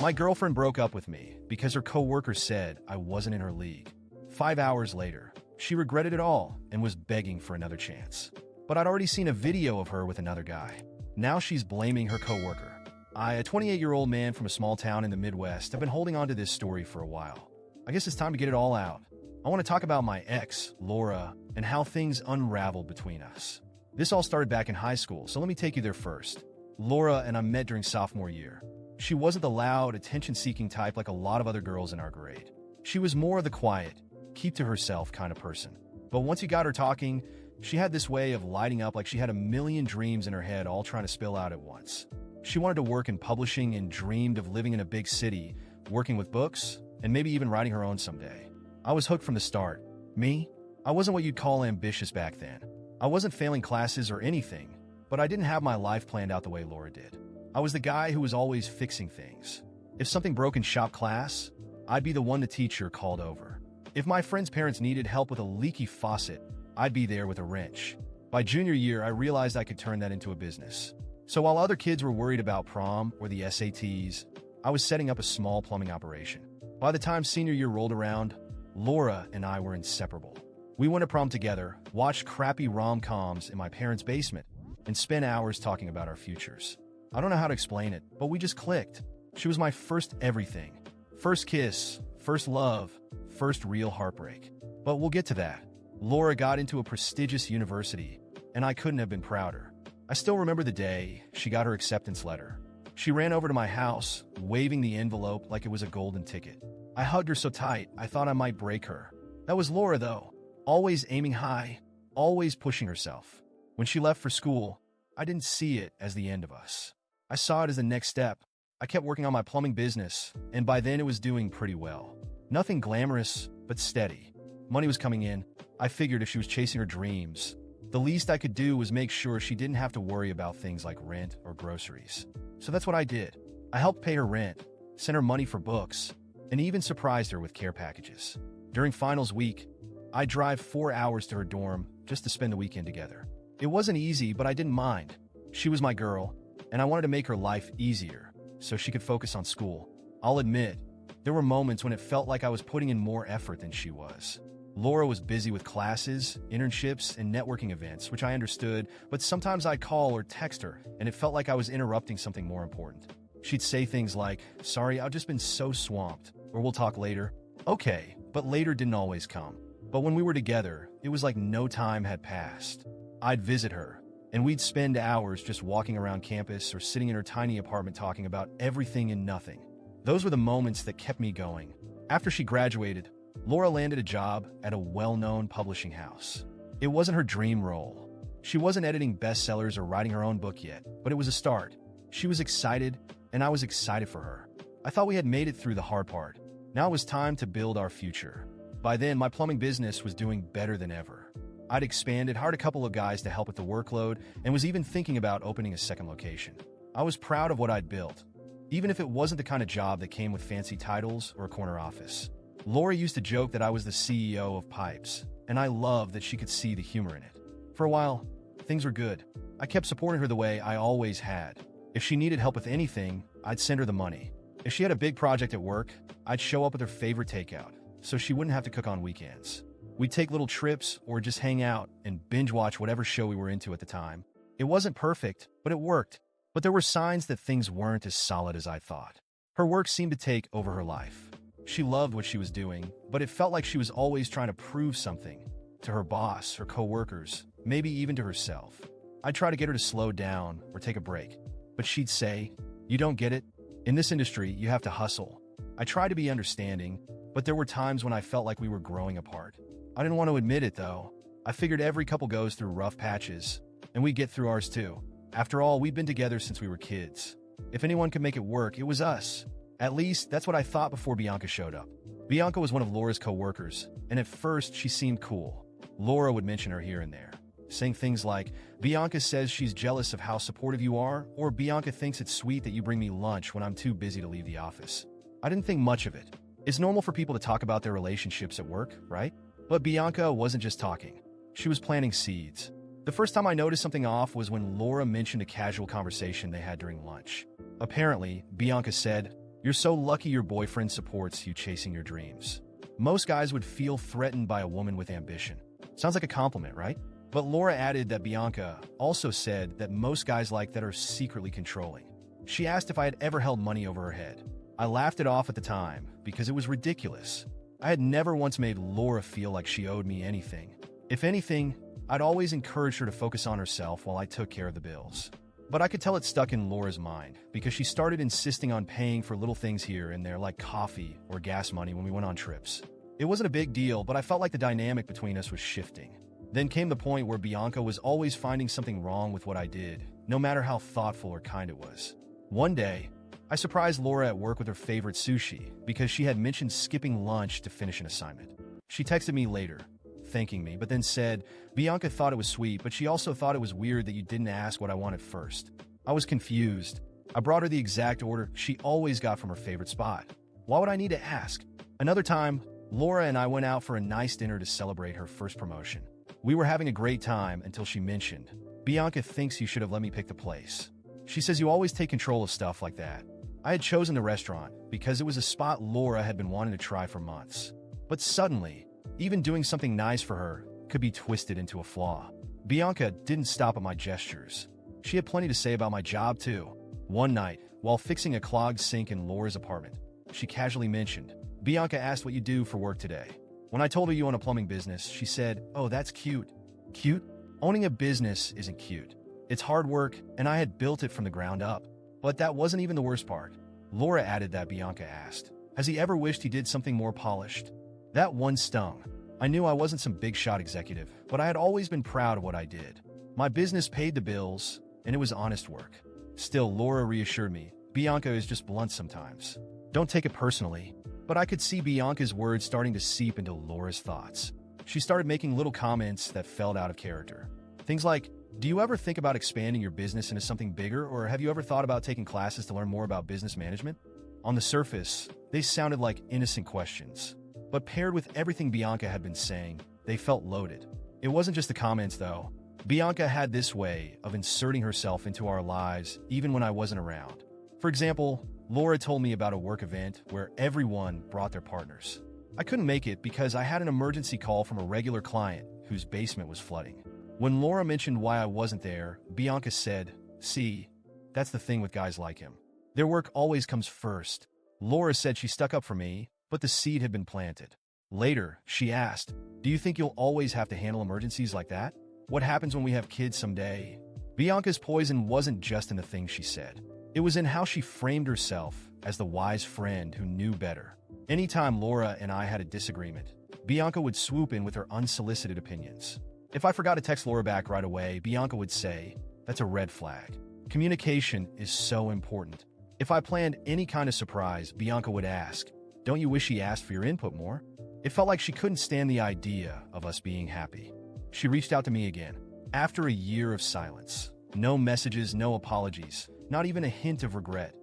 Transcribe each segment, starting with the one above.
My girlfriend broke up with me because her coworker said I wasn't in her league. 5 hours later, she regretted it all and was begging for another chance. But I'd already seen a video of her with another guy. Now she's blaming her coworker. I, a 28-year-old man from a small town in the Midwest, have been holding on to this story for a while. I guess it's time to get it all out. I want to talk about my ex, Laura, and how things unraveled between us. This all started back in high school, so let me take you there first. Laura and I met during sophomore year. She wasn't the loud, attention-seeking type like a lot of other girls in our grade. She was more the quiet, keep-to-herself kind of person. But once you got her talking, she had this way of lighting up like she had a million dreams in her head all trying to spill out at once. She wanted to work in publishing and dreamed of living in a big city, working with books, and maybe even writing her own someday. I was hooked from the start. Me? I wasn't what you'd call ambitious back then. I wasn't failing classes or anything, but I didn't have my life planned out the way Laura did. I was the guy who was always fixing things. If something broke in shop class, I'd be the one the teacher called over. If my friend's parents needed help with a leaky faucet, I'd be there with a wrench. By junior year, I realized I could turn that into a business. So while other kids were worried about prom or the SATs, I was setting up a small plumbing operation. By the time senior year rolled around, Laura and I were inseparable. We went to prom together, watched crappy rom-coms in my parents' basement, and spent hours talking about our futures. I don't know how to explain it, but we just clicked. She was my first everything. First kiss, first love, first real heartbreak. But we'll get to that. Laura got into a prestigious university, and I couldn't have been prouder. I still remember the day she got her acceptance letter. She ran over to my house, waving the envelope like it was a golden ticket. I hugged her so tight, I thought I might break her. That was Laura, though. Always aiming high, always pushing herself. When she left for school, I didn't see it as the end of us. I saw it as the next step. I kept working on my plumbing business, and by then it was doing pretty well. Nothing glamorous, but steady. Money was coming in. I figured if she was chasing her dreams, the least I could do was make sure she didn't have to worry about things like rent or groceries. So that's what I did. I helped pay her rent, sent her money for books, and even surprised her with care packages. During finals week, I'd drive 4 hours to her dorm just to spend the weekend together. It wasn't easy, but I didn't mind. She was my girl, and I wanted to make her life easier so she could focus on school. I'll admit, there were moments when it felt like I was putting in more effort than she was. Laura was busy with classes, internships, and networking events, which I understood, but sometimes I'd call or text her, and it felt like I was interrupting something more important. She'd say things like, "Sorry, I've just been so swamped," or "We'll talk later." Okay, but later didn't always come. But when we were together, it was like no time had passed. I'd visit her, and we'd spend hours just walking around campus or sitting in her tiny apartment talking about everything and nothing. Those were the moments that kept me going. After she graduated, Laura landed a job at a well-known publishing house. It wasn't her dream role. She wasn't editing bestsellers or writing her own book yet, but it was a start. She was excited, and I was excited for her. I thought we had made it through the hard part. Now it was time to build our future. By then, my plumbing business was doing better than ever. I'd expanded, hired a couple of guys to help with the workload, and was even thinking about opening a second location. I was proud of what I'd built, even if it wasn't the kind of job that came with fancy titles or a corner office. Laura used to joke that I was the CEO of Pipes, and I loved that she could see the humor in it. For a while, things were good. I kept supporting her the way I always had. If she needed help with anything, I'd send her the money. If she had a big project at work, I'd show up with her favorite takeout, so she wouldn't have to cook on weekends. We'd take little trips or just hang out and binge watch whatever show we were into at the time. It wasn't perfect, but it worked. But there were signs that things weren't as solid as I thought. Her work seemed to take over her life. She loved what she was doing, but it felt like she was always trying to prove something to her boss, her coworkers, maybe even to herself. I'd try to get her to slow down or take a break, but she'd say, "You don't get it? In this industry, you have to hustle." I tried to be understanding, but there were times when I felt like we were growing apart. I didn't want to admit it, though. I figured every couple goes through rough patches, and we'd get through ours too. After all, we'd been together since we were kids. If anyone could make it work, it was us. At least, that's what I thought before Bianca showed up. Bianca was one of Laura's co-workers, and at first, she seemed cool. Laura would mention her here and there, saying things like, "Bianca says she's jealous of how supportive you are," or "Bianca thinks it's sweet that you bring me lunch when I'm too busy to leave the office." I didn't think much of it. It's normal for people to talk about their relationships at work, right? But Bianca wasn't just talking. She was planting seeds. The first time I noticed something off was when Laura mentioned a casual conversation they had during lunch. Apparently, Bianca said, You're so lucky your boyfriend supports you chasing your dreams. Most guys would feel threatened by a woman with ambition. Sounds like a compliment, right? But Laura added that Bianca also said that most guys like that are secretly controlling. She asked if I had ever held money over her head. I laughed it off at the time because it was ridiculous. I had never once made Laura feel like she owed me anything. If anything, I'd always encouraged her to focus on herself while I took care of the bills. But I could tell it stuck in Laura's mind because she started insisting on paying for little things here and there like coffee or gas money when we went on trips. It wasn't a big deal, but I felt like the dynamic between us was shifting. Then came the point where Bianca was always finding something wrong with what I did, no matter how thoughtful or kind it was. One day, I surprised Laura at work with her favorite sushi because she had mentioned skipping lunch to finish an assignment. She texted me later, thanking me, but then said, Bianca thought it was sweet, but she also thought it was weird that you didn't ask what I wanted first. I was confused. I brought her the exact order she always got from her favorite spot. Why would I need to ask? Another time, Laura and I went out for a nice dinner to celebrate her first promotion. We were having a great time until she mentioned, Bianca thinks you should have let me pick the place. She says you always take control of stuff like that. I had chosen the restaurant because it was a spot Laura had been wanting to try for months. But suddenly, even doing something nice for her could be twisted into a flaw. Bianca didn't stop at my gestures. She had plenty to say about my job too. One night, while fixing a clogged sink in Laura's apartment, she casually mentioned, Bianca asked what you do for work today. When I told her you own a plumbing business, she said, oh, that's cute. Cute? Owning a business isn't cute. It's hard work, and I had built it from the ground up. But that wasn't even the worst part. Laura added that Bianca asked, has he ever wished he did something more polished? That one stung. I knew I wasn't some big shot executive, but I had always been proud of what I did. My business paid the bills, and it was honest work. Still, Laura reassured me, Bianca is just blunt sometimes. Don't take it personally. But I could see Bianca's words starting to seep into Laura's thoughts. She started making little comments that felt out of character. Things like, do you ever think about expanding your business into something bigger, or have you ever thought about taking classes to learn more about business management? On the surface, they sounded like innocent questions. But paired with everything Bianca had been saying, they felt loaded. It wasn't just the comments, though. Bianca had this way of inserting herself into our lives even when I wasn't around. For example, Laura told me about a work event where everyone brought their partners. I couldn't make it because I had an emergency call from a regular client whose basement was flooding. When Laura mentioned why I wasn't there, Bianca said, see, that's the thing with guys like him. Their work always comes first. Laura said she stuck up for me, but the seed had been planted. Later, she asked, do you think you'll always have to handle emergencies like that? What happens when we have kids someday? Bianca's poison wasn't just in the things she said. It was in how she framed herself as the wise friend who knew better. Anytime Laura and I had a disagreement, Bianca would swoop in with her unsolicited opinions. If I forgot to text Laura back right away, Bianca would say, that's a red flag. Communication is so important. If I planned any kind of surprise, Bianca would ask, don't you wish he asked for your input more? It felt like she couldn't stand the idea of us being happy. She reached out to me again. After a year of silence, no messages, no apologies, not even a hint of regret,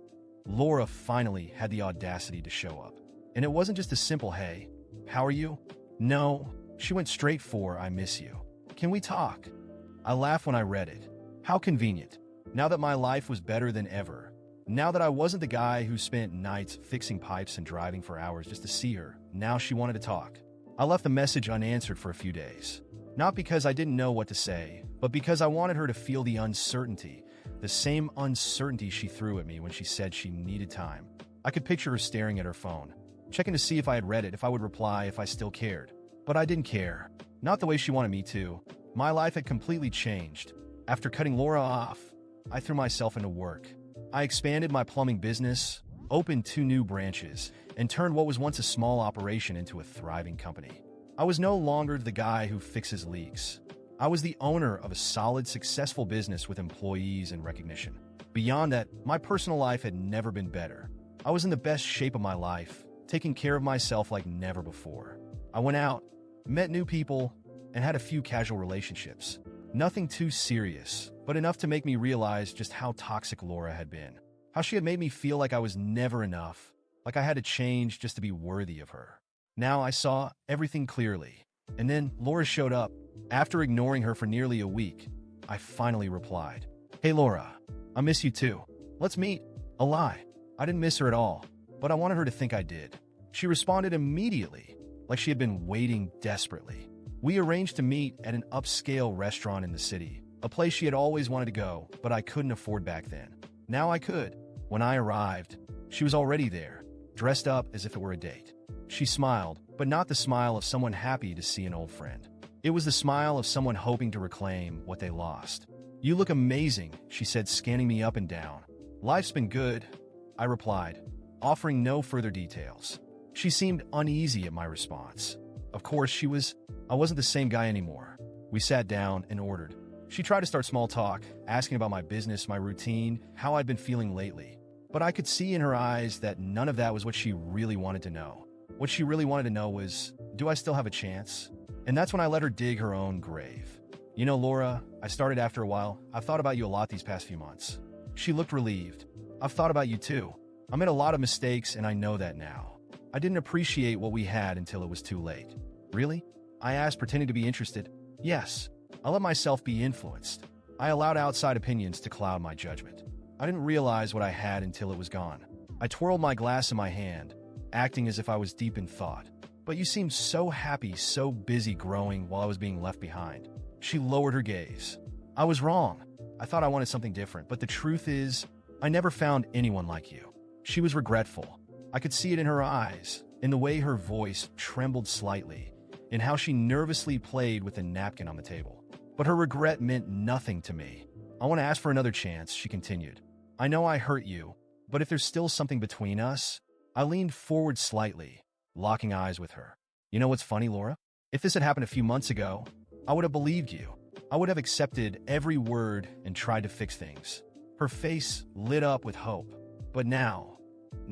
Laura finally had the audacity to show up. And it wasn't just a simple, hey, how are you? No, she went straight for, I miss you. Can we talk? I laughed when I read it. How convenient. Now that my life was better than ever. Now that I wasn't the guy who spent nights fixing pipes and driving for hours just to see her, now she wanted to talk. I left the message unanswered for a few days. Not because I didn't know what to say, but because I wanted her to feel the uncertainty, the same uncertainty she threw at me when she said she needed time. I could picture her staring at her phone, checking to see if I had read it, if I would reply, if I still cared. But I didn't care. Not the way she wanted me to. My life had completely changed. After cutting Laura off, I threw myself into work. I expanded my plumbing business, opened 2 new branches, and turned what was once a small operation into a thriving company. I was no longer the guy who fixes leaks. I was the owner of a solid, successful business with employees and recognition. Beyond that, my personal life had never been better. I was in the best shape of my life, taking care of myself like never before. I went out, met new people, and had a few casual relationships. Nothing too serious, but enough to make me realize just how toxic Laura had been. How she had made me feel like I was never enough, like I had to change just to be worthy of her. Now I saw everything clearly. And then Laura showed up. After ignoring her for nearly a week, I finally replied, hey Laura, I miss you too. Let's meet. A lie. I didn't miss her at all. but I wanted her to think I did. She responded immediately, like she had been waiting desperately. We arranged to meet at an upscale restaurant in the city, a place she had always wanted to go, but I couldn't afford back then. Now I could. When I arrived, she was already there, dressed up as if it were a date. She smiled, but not the smile of someone happy to see an old friend. It was the smile of someone hoping to reclaim what they lost. "You look amazing," she said, scanning me up and down. "Life's been good," I replied, offering no further details. She seemed uneasy at my response. Of course, I wasn't the same guy anymore. We sat down and ordered. She tried to start small talk, asking about my business, my routine, how I'd been feeling lately. But I could see in her eyes that none of that was what she really wanted to know. What she really wanted to know was, do I still have a chance? And that's when I let her dig her own grave. "You know, Laura," I started after a while, "I've thought about you a lot these past few months." She looked relieved. "I've thought about you too. I made a lot of mistakes and I know that now. I didn't appreciate what we had until it was too late." "Really?" I asked, pretending to be interested. "Yes. I let myself be influenced. I allowed outside opinions to cloud my judgment. I didn't realize what I had until it was gone." I twirled my glass in my hand, acting as if I was deep in thought. "But you seemed so happy, so busy growing while I was being left behind." She lowered her gaze. "I was wrong. I thought I wanted something different, but the truth is, I never found anyone like you." She was regretful. I could see it in her eyes, in the way her voice trembled slightly, in how she nervously played with the napkin on the table. But her regret meant nothing to me. "I want to ask for another chance," she continued. "I know I hurt you, but if there's still something between us..." I leaned forward slightly, locking eyes with her. "You know what's funny, Laura? If this had happened a few months ago, I would have believed you. I would have accepted every word and tried to fix things." Her face lit up with hope. "But now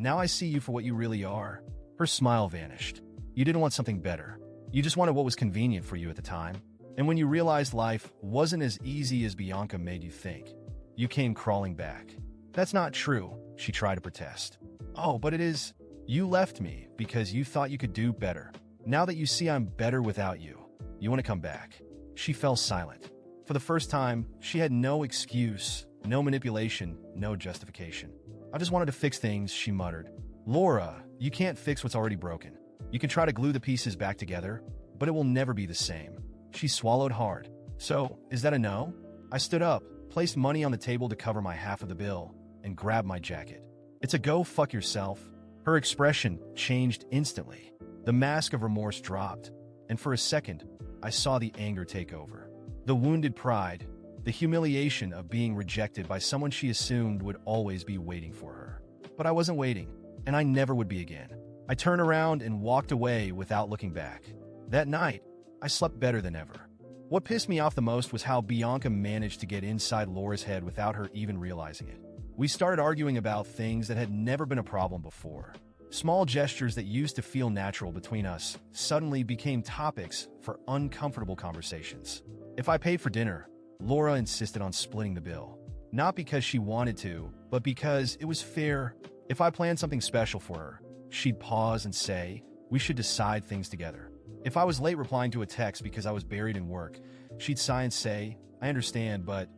I see you for what you really are." Her smile vanished. "You didn't want something better. You just wanted what was convenient for you at the time. And when you realized life wasn't as easy as Bianca made you think, you came crawling back." "That's not true," she tried to protest. "Oh, but it is. You left me because you thought you could do better. Now that you see I'm better without you, you want to come back." She fell silent. For the first time, she had no excuse, no manipulation, no justification. "I just wanted to fix things," she muttered. "Laura, you can't fix what's already broken. You can try to glue the pieces back together, but it will never be the same." She swallowed hard. "So, is that a no?" I stood up, placed money on the table to cover my half of the bill, and grabbed my jacket. "It's a go fuck yourself." Her expression changed instantly. The mask of remorse dropped, and for a second, I saw the anger take over. The wounded pride, the humiliation of being rejected by someone she assumed would always be waiting for her. But I wasn't waiting, and I never would be again. I turned around and walked away without looking back. That night, I slept better than ever. What pissed me off the most was how Bianca managed to get inside Laura's head without her even realizing it. We started arguing about things that had never been a problem before. Small gestures that used to feel natural between us suddenly became topics for uncomfortable conversations. If I paid for dinner, Laura insisted on splitting the bill. Not because she wanted to, but because it was fair. If I planned something special for her, she'd pause and say, "We should decide things together." If I was late replying to a text because I was buried in work, she'd sigh and say, "I understand, but..."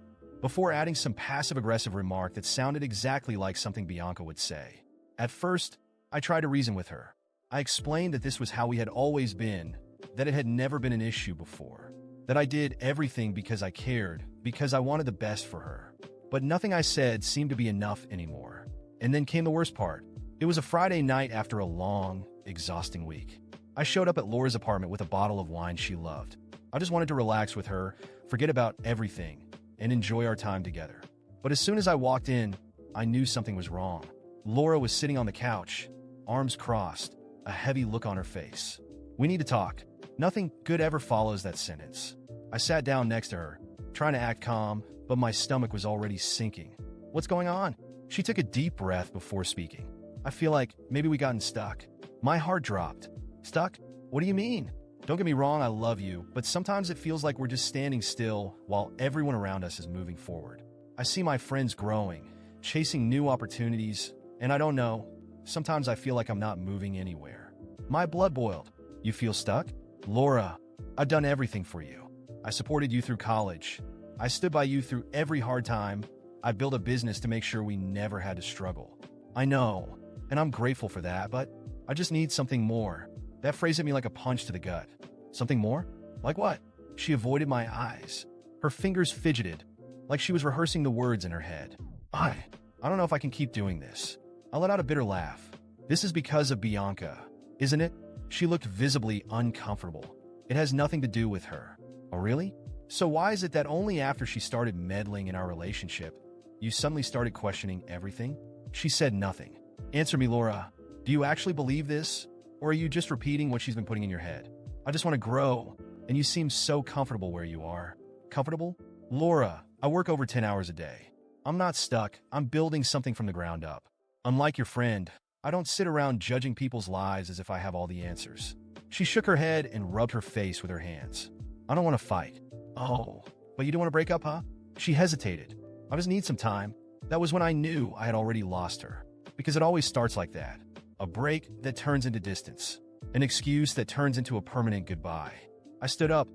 before adding some passive-aggressive remark that sounded exactly like something Bianca would say. At first, I tried to reason with her. I explained that this was how we had always been, that it had never been an issue before, that I did everything because I cared, because I wanted the best for her. But nothing I said seemed to be enough anymore. And then came the worst part. It was a Friday night after a long, exhausting week. I showed up at Laura's apartment with a bottle of wine she loved. I just wanted to relax with her, forget about everything, and enjoy our time together. But as soon as I walked in, I knew something was wrong. Laura was sitting on the couch, arms crossed, a heavy look on her face. "We need to talk." Nothing good ever follows that sentence. I sat down next to her, trying to act calm, but my stomach was already sinking. "What's going on?" She took a deep breath before speaking. "I feel like maybe we gotten stuck." My heart dropped. "Stuck? What do you mean?" "Don't get me wrong, I love you, but sometimes it feels like we're just standing still while everyone around us is moving forward. I see my friends growing, chasing new opportunities, and I don't know, sometimes I feel like I'm not moving anywhere." My blood boiled. "You feel stuck?" "Laura, I've done everything for you. I supported you through college. I stood by you through every hard time. I built a business to make sure we never had to struggle. I know. and I'm grateful for that, but I just need something more. That phrase hit me like a punch to the gut. Something more? Like what? She avoided my eyes. Her fingers fidgeted, like she was rehearsing the words in her head. I don't know if I can keep doing this. I let out a bitter laugh. This is because of Bianca, isn't it? She looked visibly uncomfortable. It has nothing to do with her. Oh, really? So why is it that only after she started meddling in our relationship, you suddenly started questioning everything? She said nothing. Answer me, Laura. Do you actually believe this? Or are you just repeating what she's been putting in your head? I just want to grow, and you seem so comfortable where you are. Comfortable? Laura, I work over 10 hours a day. I'm not stuck. I'm building something from the ground up. Unlike your friend, I don't sit around judging people's lives as if I have all the answers. She shook her head and rubbed her face with her hands. I don't want to fight. Oh, but you don't want to break up, huh? She hesitated. I just need some time. That was when I knew I had already lost her. Because it always starts like that. A break that turns into distance. An excuse that turns into a permanent goodbye. I stood up,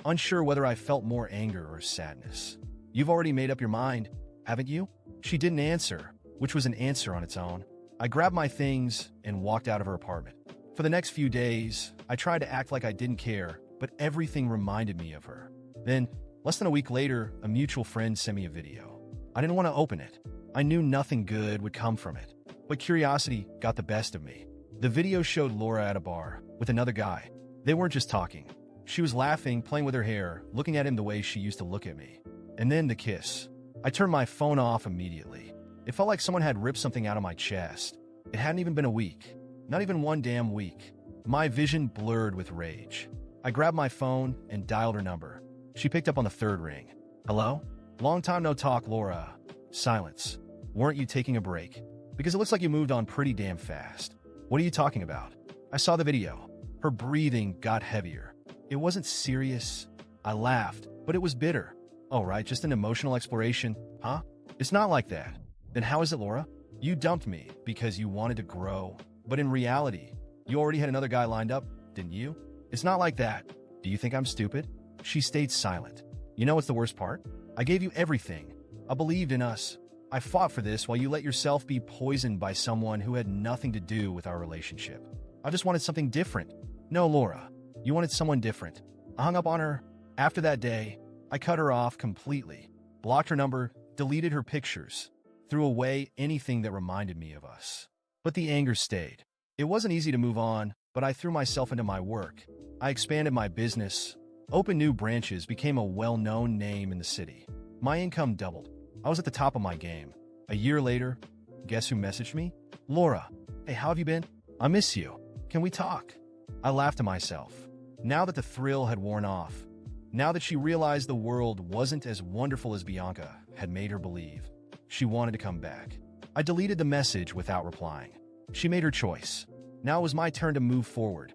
unsure whether I felt more anger or sadness. You've already made up your mind, haven't you? She didn't answer, which was an answer on its own. I grabbed my things and walked out of her apartment. For the next few days, I tried to act like I didn't care, but everything reminded me of her. Then, less than a week later, a mutual friend sent me a video. I didn't want to open it. I knew nothing good would come from it, but curiosity got the best of me. The video showed Laura at a bar with another guy. They weren't just talking. She was laughing, playing with her hair, looking at him the way she used to look at me. And then the kiss. I turned my phone off immediately. It felt like someone had ripped something out of my chest. It hadn't even been a week. Not even one damn week. My vision blurred with rage. I grabbed my phone and dialed her number. She picked up on the third ring. Hello? Long time no talk, Laura. Silence. Weren't you taking a break? Because it looks like you moved on pretty damn fast. What are you talking about? I saw the video. Her breathing got heavier. It wasn't serious. I laughed, but it was bitter. Oh, right, just an emotional exploration, huh? It's not like that. Then how is it, Laura? You dumped me because you wanted to grow. But in reality, you already had another guy lined up, didn't you? It's not like that. Do you think I'm stupid? She stayed silent. You know what's the worst part? I gave you everything. I believed in us. I fought for this while you let yourself be poisoned by someone who had nothing to do with our relationship. I just wanted something different. No, Laura, you wanted someone different. I hung up on her. After that day, I cut her off completely, blocked her number, deleted her pictures, threw away anything that reminded me of us. But the anger stayed. It wasn't easy to move on, but I threw myself into my work. I expanded my business, opened new branches, became a well-known name in the city. My income doubled. I was at the top of my game. A year later, guess who messaged me? Laura. Hey, how have you been? I miss you. Can we talk? I laughed to myself. Now that the thrill had worn off, now that she realized the world wasn't as wonderful as Bianca had made her believe, she wanted to come back. I deleted the message without replying. She made her choice. Now it was my turn to move forward.